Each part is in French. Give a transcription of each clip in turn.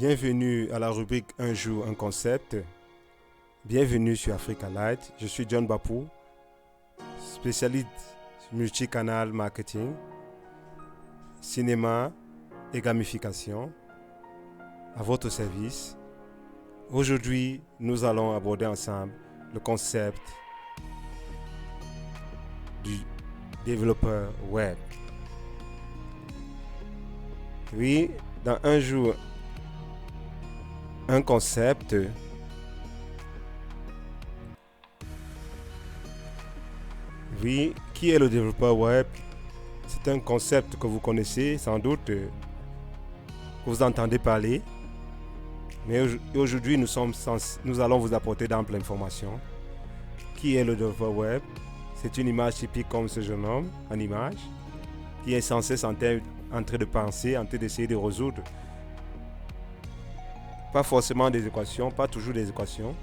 Bienvenue à la rubrique Un jour, un concept. Bienvenue sur Africa Light. Je suis John Bapou, spécialiste multicanal marketing, cinéma et gamification. À votre service. Aujourd'hui, nous allons aborder ensemble le concept du développeur web. Oui, dans un jour, un concept. Oui, qui est le développeur web? C'est un concept que vous connaissez sans doute, que vous entendez parler. Mais aujourd'hui, nous allons vous apporter d'amples informations. Qui est le développeur web? C'est une image typique comme ce jeune homme en image, qui est sans cesse en train de penser, en train d'essayer de résoudre. Pas forcément des équations, pas toujours des équations,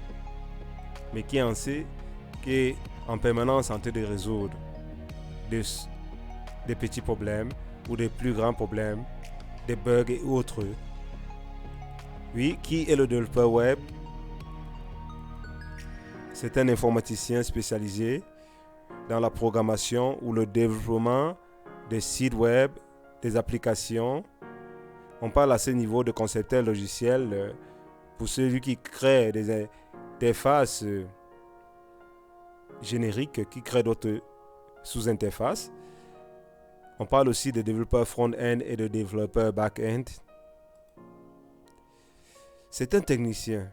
mais qui est en permanence en train de résoudre des petits problèmes ou des plus grands problèmes, des bugs et autres. Oui, qui est le développeur web? C'est un informaticien spécialisé dans la programmation ou le développement des sites web, des applications. On parle à ce niveau de concepteur logiciel pour celui qui crée des interfaces génériques, qui crée d'autres sous-interfaces. On parle aussi de développeur front-end et de développeur back-end. C'est un technicien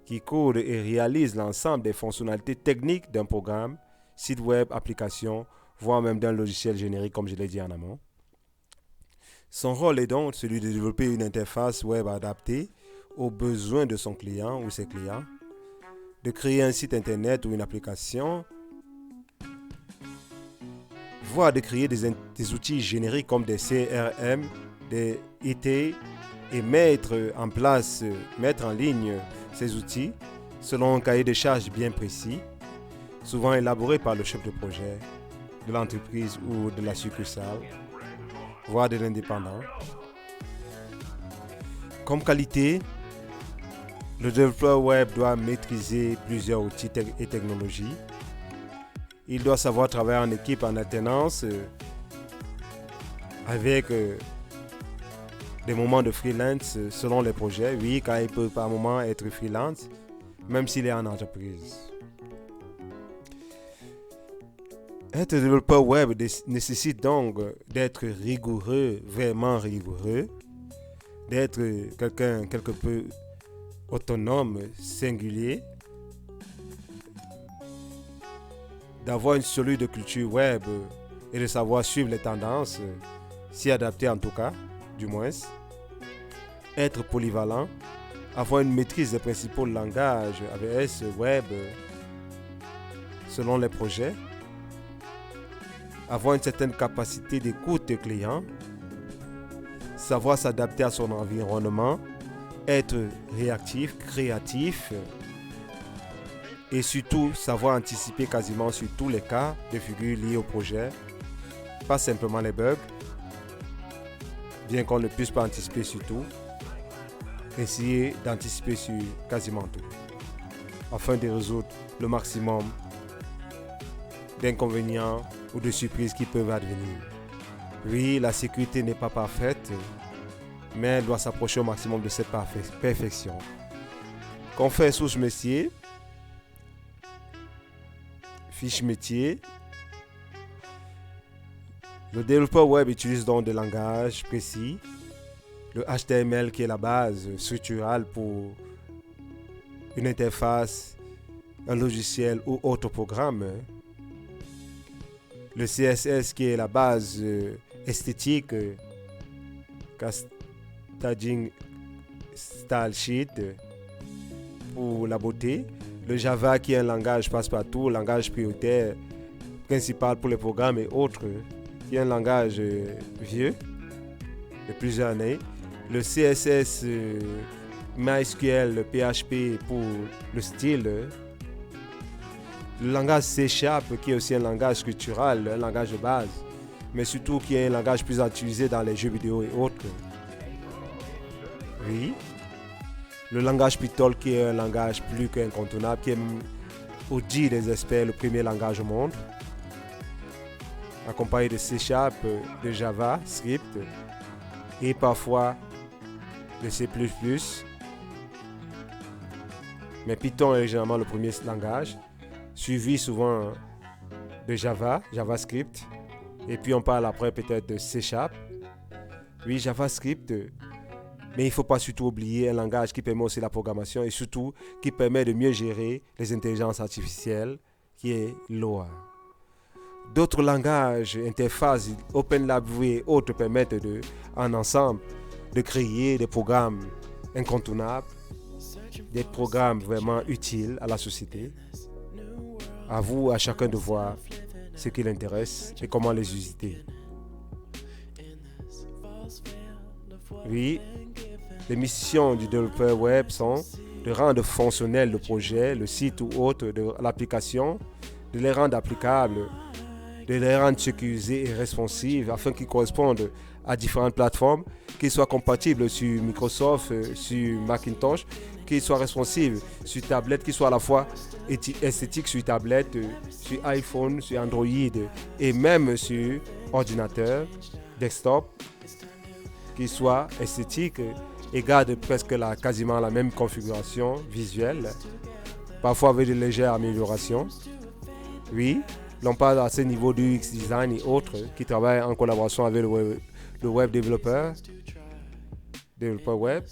qui code et réalise l'ensemble des fonctionnalités techniques d'un programme, site web, application, voire même d'un logiciel générique, comme je l'ai dit en amont. Son rôle est donc celui de développer une interface web adaptée aux besoins de son client ou ses clients, de créer un site internet ou une application, voire de créer des outils génériques comme des CRM, des IT, et mettre en ligne ces outils selon un cahier de charges bien précis, souvent élaboré par le chef de projet de l'entreprise ou de la succursale, voire de l'indépendant. Comme qualité, le développeur web doit maîtriser plusieurs outils et technologies. Il doit savoir travailler en équipe en alternance avec des moments de freelance selon les projets. Oui, car il peut par moment être freelance, même s'il est en entreprise. Être développeur web nécessite donc d'être rigoureux, vraiment rigoureux, d'être quelqu'un quelque peu autonome, singulier, d'avoir une solide culture web et de savoir suivre les tendances, s'y adapter en tout cas, du moins, être polyvalent, avoir une maîtrise des principaux langages AWS web selon les projets, avoir une certaine capacité d'écoute des clients, savoir s'adapter à son environnement, être réactif, créatif et surtout savoir anticiper quasiment sur tous les cas de figure liés au projet, pas simplement les bugs, bien qu'on ne puisse pas anticiper sur tout, essayer d'anticiper sur quasiment tout, afin de résoudre le maximum d'inconvénients ou de surprises qui peuvent advenir. Oui, la sécurité n'est pas parfaite, mais elle doit s'approcher au maximum de cette perfection. Qu'on fait sous ce métier, fiche métier. Le développeur web utilise donc des langages précis. Le HTML qui est la base structurale pour une interface, un logiciel ou autre programme. Le CSS qui est la base esthétique, staging style sheet pour la beauté. Le Java qui est un langage passe-partout, langage prioritaire principal pour les programmes et autres, qui est un langage vieux de plusieurs années. Le CSS, MySQL, le PHP pour le style. Le langage C# qui est aussi un langage structural, un langage de base, mais surtout qui est un langage plus utilisé dans les jeux vidéo et autres. Oui. Le langage Python qui est un langage plus qu'incontournable, qui est, au dit des experts, le premier langage au monde, accompagné de C#, de Java, Script et parfois de C++. Mais Python est généralement le premier langage, suivi souvent de Java, JavaScript, et puis on parle après peut-être de C#. Oui, JavaScript, mais il ne faut pas surtout oublier un langage qui permet aussi la programmation et surtout qui permet de mieux gérer les intelligences artificielles, qui est Lua. D'autres langages, interfaces, OpenLab et autres permettent en ensemble de créer des programmes incontournables, des programmes vraiment utiles à la société. À vous, à chacun de voir ce qui l'intéresse et comment les utiliser. Oui, les missions du développeur web sont de rendre fonctionnel le projet, le site ou autre de l'application, de les rendre applicables, de les rendre sécurisés et responsives afin qu'ils correspondent à différentes plateformes, qu'ils soient compatibles sur Microsoft, sur Macintosh, qu'ils soient responsives sur tablette, qu'ils soient à la fois esthétiques sur tablette, sur iPhone, sur Android et même sur ordinateur, desktop, qu'ils soient esthétiques et gardent presque quasiment la même configuration visuelle, parfois avec de légères améliorations. Oui, l'on parle à ce niveau du UX design et autres qui travaillent en collaboration avec le web développeur web.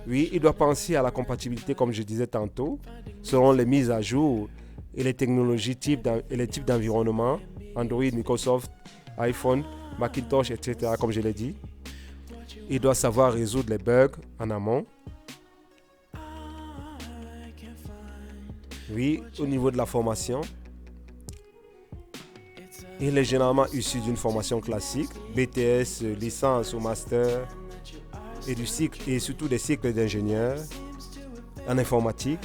Oui, il doit penser à la compatibilité, comme je disais tantôt, selon les mises à jour et les technologies et les types d'environnement, Android, Microsoft, iPhone, Macintosh, etc., comme je l'ai dit. Il doit savoir résoudre les bugs en amont. Oui, au niveau de la formation, il est généralement issu d'une formation classique, BTS, licence ou master, et surtout des cycles d'ingénieur en informatique,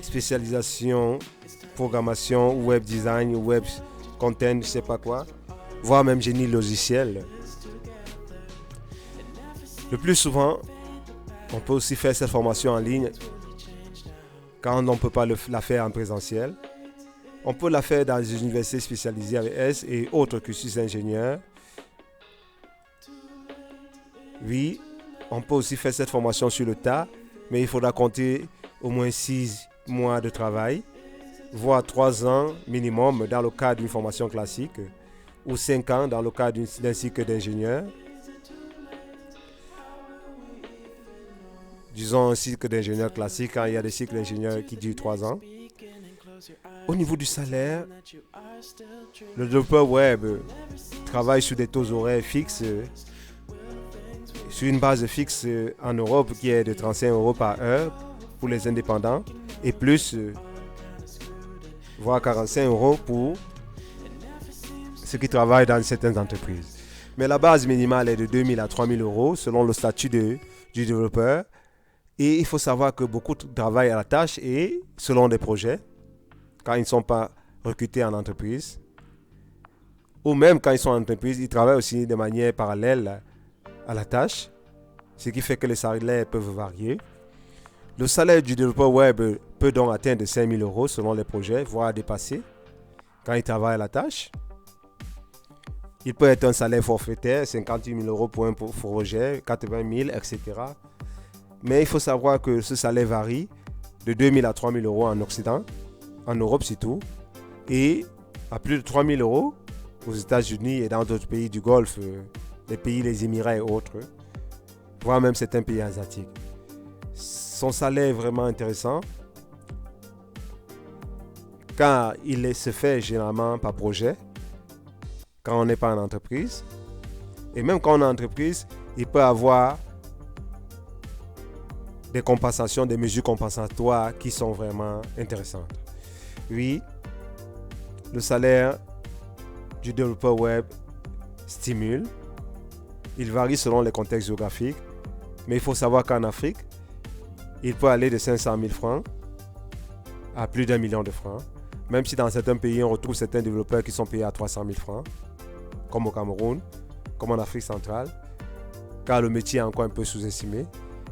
spécialisation, programmation, web design, web content, je ne sais pas quoi, voire même génie logiciel. Le plus souvent, on peut aussi faire cette formation en ligne quand on ne peut pas la faire en présentiel. On peut la faire dans les universités spécialisées avec S et autres cursus ingénieurs. Oui, on peut aussi faire cette formation sur le tas, mais il faudra compter au moins 6 mois de travail, voire 3 ans minimum dans le cadre d'une formation classique, ou 5 ans dans le cadre d'un cycle d'ingénieur. Disons un cycle d'ingénieur classique, quand il y a des cycles d'ingénieur qui durent 3 ans. Au niveau du salaire, le développeur web travaille sur des taux horaires fixes, sur une base fixe en Europe qui est de 35 € par heure pour les indépendants et plus, voire 45 € pour ceux qui travaillent dans certaines entreprises. Mais la base minimale est de 2 000 à 3 000 € selon le statut du développeur. Et il faut savoir que beaucoup travaillent à la tâche et selon des projets, quand ils ne sont pas recrutés en entreprise. Ou même quand ils sont en entreprise, ils travaillent aussi de manière parallèle à la tâche, ce qui fait que les salaires peuvent varier. Le salaire du développeur web peut donc atteindre 5 000 € selon les projets, voire dépasser quand il travaille à la tâche. Il peut être un salaire forfaitaire, 58 000 € pour un projet, 80 000, etc. Mais il faut savoir que ce salaire varie de 2 000 à 3 000 € en Occident, en Europe surtout, et à plus de 3 000 € aux États-Unis et dans d'autres pays du Golfe, les pays, les Émirats et autres, voire même certains pays asiatiques. Son salaire est vraiment intéressant car il se fait généralement par projet, quand on n'est pas en entreprise. Et même quand on est en entreprise, il peut avoir des compensations, des mesures compensatoires qui sont vraiment intéressantes. Oui, le salaire du développeur web stimule. Il varie selon les contextes géographiques, mais il faut savoir qu'en Afrique, il peut aller de 500 000 francs à plus d'1 million de francs, même si dans certains pays, on retrouve certains développeurs qui sont payés à 300 000 francs, comme au Cameroun, comme en Afrique centrale, car le métier est encore un peu sous-estimé.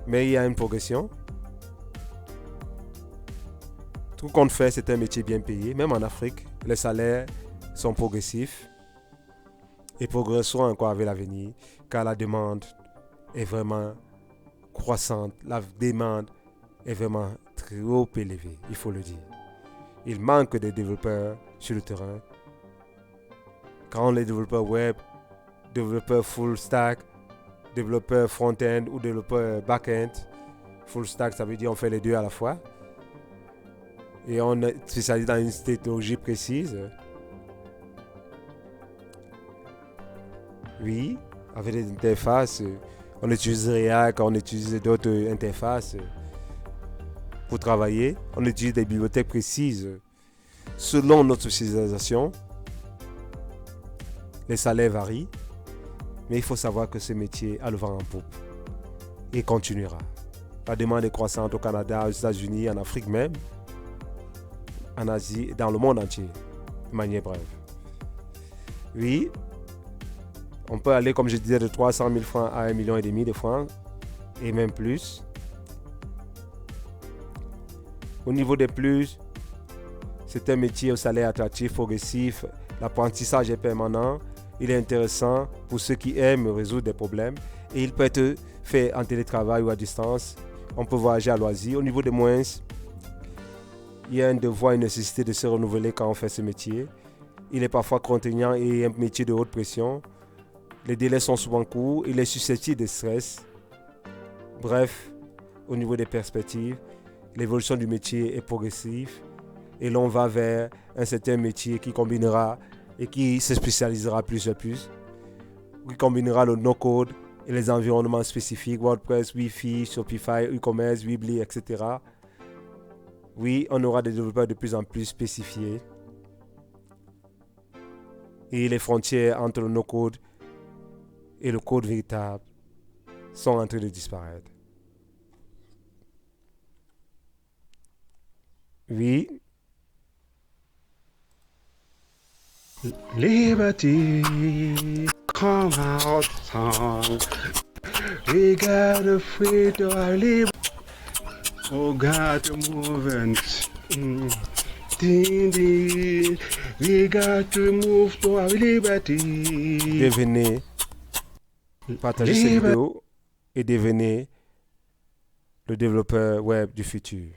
Mais il y a une progression. Tout ce qu'on fait, c'est un métier bien payé. Même en Afrique, les salaires sont progressifs et progresseront encore avec l'avenir, car la demande est vraiment croissante. La demande est vraiment trop élevée, il faut le dire. Il manque de développeurs sur le terrain. Quand les développeurs web, développeurs full stack, développeurs front-end ou développeurs back-end, full stack, ça veut dire on fait les deux à la fois. Et on est spécialisé dans une technologie précise. Oui, avec des interfaces, on utilise React, on utilise d'autres interfaces pour travailler. On utilise des bibliothèques précises. Selon notre spécialisation, les salaires varient, mais il faut savoir que ce métier a le vent en poupe et continuera. La demande est croissante au Canada, aux États-Unis, en Afrique même, en Asie, dans le monde entier, de manière brève. Oui, on peut aller, comme je disais, de 300 000 francs à 1,5 million de francs, et même plus. Au niveau des plus, c'est un métier au salaire attractif, progressif. L'apprentissage est permanent. Il est intéressant pour ceux qui aiment résoudre des problèmes. Et il peut être fait en télétravail ou à distance. On peut voyager à loisir. Au niveau des moyens, il y a un devoir, une nécessité de se renouveler quand on fait ce métier. Il est parfois contraignant et un métier de haute pression. Les délais sont souvent courts. Il est susceptible de stress. Bref, au niveau des perspectives, l'évolution du métier est progressive. Et l'on va vers un certain métier qui combinera et qui se spécialisera plus et plus. Qui combinera le no-code et les environnements spécifiques, WordPress, Wi-Fi, Shopify, e-commerce, Weebly, etc. Oui, on aura des développeurs de plus en plus spécifiés. Et les frontières entre le no-code et le code véritable sont en train de disparaître. Oui. Liberty, come out song. We got a free to our liberty. Oh God, the movement. Ding, ding. We got to move to our liberty. Devenez, partagez cette vidéo et devenez le développeur web du futur.